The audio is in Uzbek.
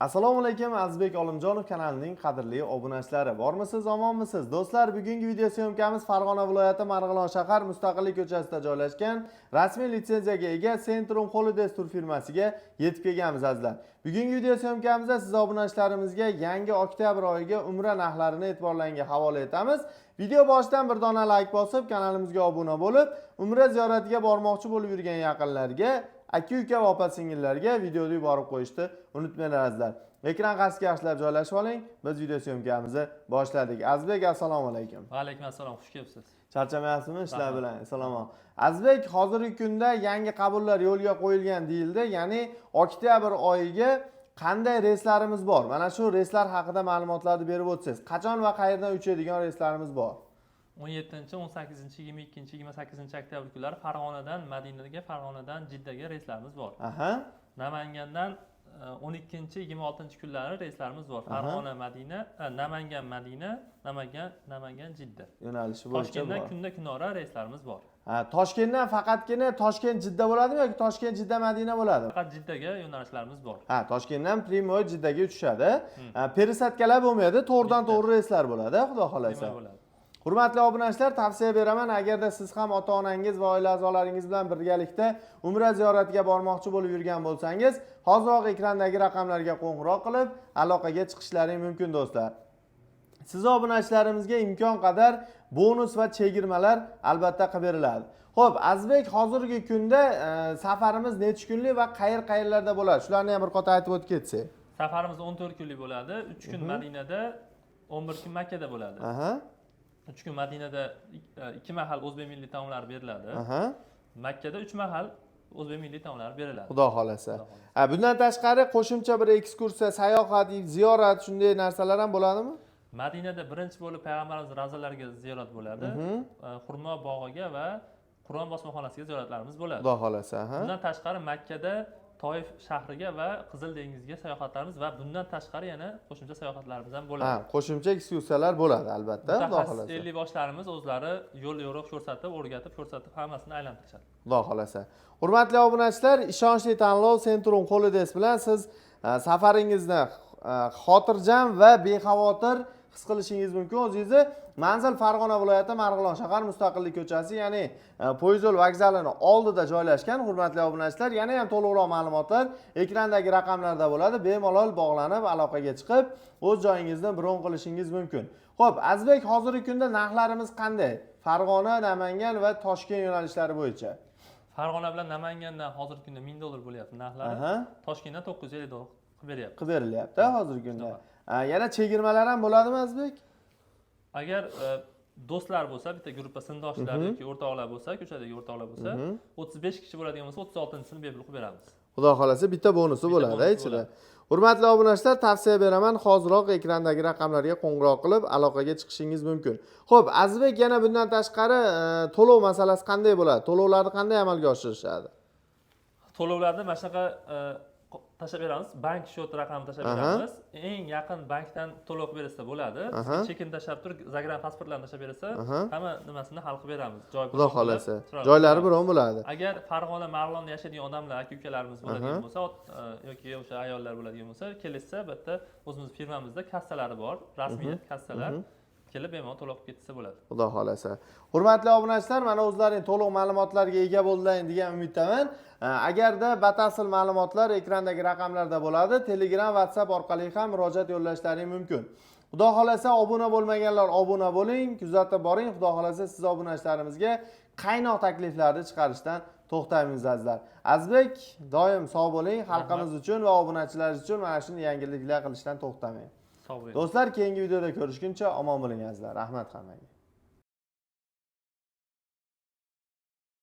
Assalomu alaykum, Azizbek Olimjonov kanalining qadrli obunachilari. Bormisiz, omonmisiz? Do'stlar, bugungi video syomkamiz Farg'ona viloyati Marg'ilon shahar Mustaqillik ko'chasida joylashgan rasmiy litsenziyaga ega Centrum Holidays tur firmasiga yetib kelganmiz azizlar. Bugungi video syomkamizda siz obunachilarimizga yangi oktyabr oyiga umra narxlarini e'tiborlaringizga havola etamiz. Video boshidan bir dona like bosib, kanalimizga obuna bo'lib, umra ziyoratiga bormoqchi bo'lib yurgan yaqinlarga, aka-uka va opa-singillarga videoni yuborib qo'yishni unutmanglar azizlar. Ekran qarshisiga yaxshilab joylashib oling. Biz video syomkamizni boshladik. Azizbek, assalomu alaykum. Va alaykum assalom, xush kelibsiz. Charchamayapsizmi ishlar bilan? Salomon. Azizbek, hozirgi kunda yangi qabullar yo'lga qo'yilgan deyildi. Ya'ni oktyabr oyiga qanday reyslarimiz bor? Mana shu reyslar haqida ma'lumotlarni berib o'tsangiz. Qachon va qayerdan uchadigan reyslarimiz bor? 17, 18, 22, 28 oktyabr kunlari Farg'onadan Madinaga, Farg'onadan Jiddaga reyslarimiz bor. Aha. Namangandan 12, 26 kunlari reyslarimiz bor. Farg'ona, Madina, Namangan, Madina, Namangan, Jidda. Yo'nalishi bo'yicha Toshkentdan bor. kunda kunora reyslarimiz bor. Ha, Toshkentdan faqatgina Toshkent Jidda bo'ladimi yoki Toshkent Jidda Madina bo'ladimi? Faqat Jiddaga yo'nalishlarimiz bor. Ha, Toshkentdan Primoy Jiddaga uchishadi. Perisatkalar bo'lmaydi, to'g'ridan to'g'ri reyslar bo'ladi, xudo xolasa. Hurmatli obunachilar, tavsiya beraman, agarda siz ham ota-onangiz va oila a'zolaringiz bilan birgalikda umra ziyoratiga bormoqchi bo'lib yurgan bo'lsangiz, hozirroq ekrandagi raqamlarga qo'ng'iroq qilib, aloqaga chiqishlaring mumkin do'stlar. Siz obunachilarimizga imkon qadar bonus va chegirmalar albatta qilib beriladi. Xo'p, Azizbek, hozirgi kunda safarimiz necha kunlik va qayerlarda bo'ladi? Shularni ham bir qota aytib o'tib ketsak. Safarimiz 14 kunlik bo'ladi. 3 kun Madinada, 11 kun Makkada bo'ladi. Aha. 3 kun Madinada 2 mahal o'zbek milliy taomlari beriladi. Aha. Makkada 3 mahal o'zbek milliy taomlari beriladi. Xudo xolasa. Bundan tashqari qo'shimcha bir ekskursiya, sayohat, ziyorat shunday narsalar ham bo'ladimi? Madinada birinchi bo'lib payg'ambarimiz ravzalariga ziyorat bo'ladi. Xurmo bog'iga va Qur'on bosmaxonasiga ziyoratlarimiz bo'ladi. Xudo xolasa, ha. Bundan tashqari Makkada Toif shahriga va Qizil dengizga sayohatlarimiz va bundan tashqari yana qo'shimcha sayohatlarimiz ham bo'ladi. Ha, qo'shimcha ekskursiyalar bo'ladi albatta, xudo xolasa. Mutaxassis boshlarimiz o'zlari yo'l yo'riq ko'rsatib, o'rgatib, ko'rsatib hammasini aylantirishadi. Xudo xolasa. Hurmatli obunachilar, ishonchli tanlov Centrum Holidays bilan siz safaringizni xotirjam va bexavotir his qilishingiz mumkin. O'zingizni manzil Farg'ona viloyati Marg'ilon shahar Mustaqillik ko'chasi, ya'ni poyezd yo'l vokzalining oldida joylashgan. Hurmatli obunachilar, yana ham to'liqroq ma'lumotlar ekrandagi raqamlarda bo'ladi. Bemalol bog'lanib, aloqaga chiqib, o'z joyingizni bron qilishingiz mumkin. Xo'p, Azizbek, hozirgi kunda narxlarimiz qanday? Farg'ona, Namangan va Toshkent yo'nalishlari bo'yicha. Farg'ona bilan Namangandan hozirgi kunda $1000 bo'lyapti narxlari. Toshkentdan 950 dollar qilib berilyapti hozirgi kunda. Yana chegirmalar ham bo'ladimi Azizbek? Agar do'stlar bo'lsa, bitta guruhda sindoshlar yoki o'rtoqlar bo'lsa, ko'chadagi o'rtoqlar bo'lsa, 35 kishi bo'ladigan bo'lsa, 36-sini bepul qilib beramiz. Xudo xolasa bitta bonusi bo'ladi ichida. Hurmatli obunachilar, tavsiya beraman, hozirroq ekrandagi raqamlarga qo'ng'iroq qilib aloqaga chiqishingiz mumkin. Xo'p, Azizbek, yana bundan tashqari to'lov masalasi qanday bo'ladi? To'lovlarni qanday amalga oshirishadi? To'lovlarni mana shunaqa tashlab beramiz. Bank shot raqamini tashlab beramiz. Eng yaqin bankdan to'lov qilib bersa bo'ladi. Chekin tashlab turib, zagran pasportlarni tashlab bersa, hamma nimasini hal qilib beramiz. Joy Xudo xolasa. Joylari biron bo'ladi. Agar Farg'ona, Marg'ilonda yashaydigan odamlar, aka-ukalarimiz bo'ladigan bo'lsa, yoki o'sha ayollar bo'ladigan bo'lsa, kelsa, bitta o'zimiz firmamizda kassalari bor, rasmiy kassalar. Kelib bemalol to'lov qilib ketsa bo'ladi. Xudo xolasa. Hurmatli obunachilar, mana o'zlarining to'liq ma'lumotlarga ega bo'ldilaring degan umiddaman. Agarda batafsil ma'lumotlar ekrandagi raqamlarda bo'ladi, Telegram, WhatsApp orqali ham murojaat yo'llashlaring mumkin. Xudo xolasa, obuna bo'lmaganlar obuna bo'ling, kuzatib boring. Xudo xolasa, siz obunachilarimizga qaynoq takliflarni chiqarishdan to'xtamaymiz azizlar. Azizbek, doim sog' bo'ling, xalqimiz uchun va obunachilaringiz uchun mana shunday yangiliklar qilishdan to'xtamang. Sog' bo'ling. Do'stlar, keyingi videoda ko'rishguncha omon bo'ling azizlar. Rahmat hammaga.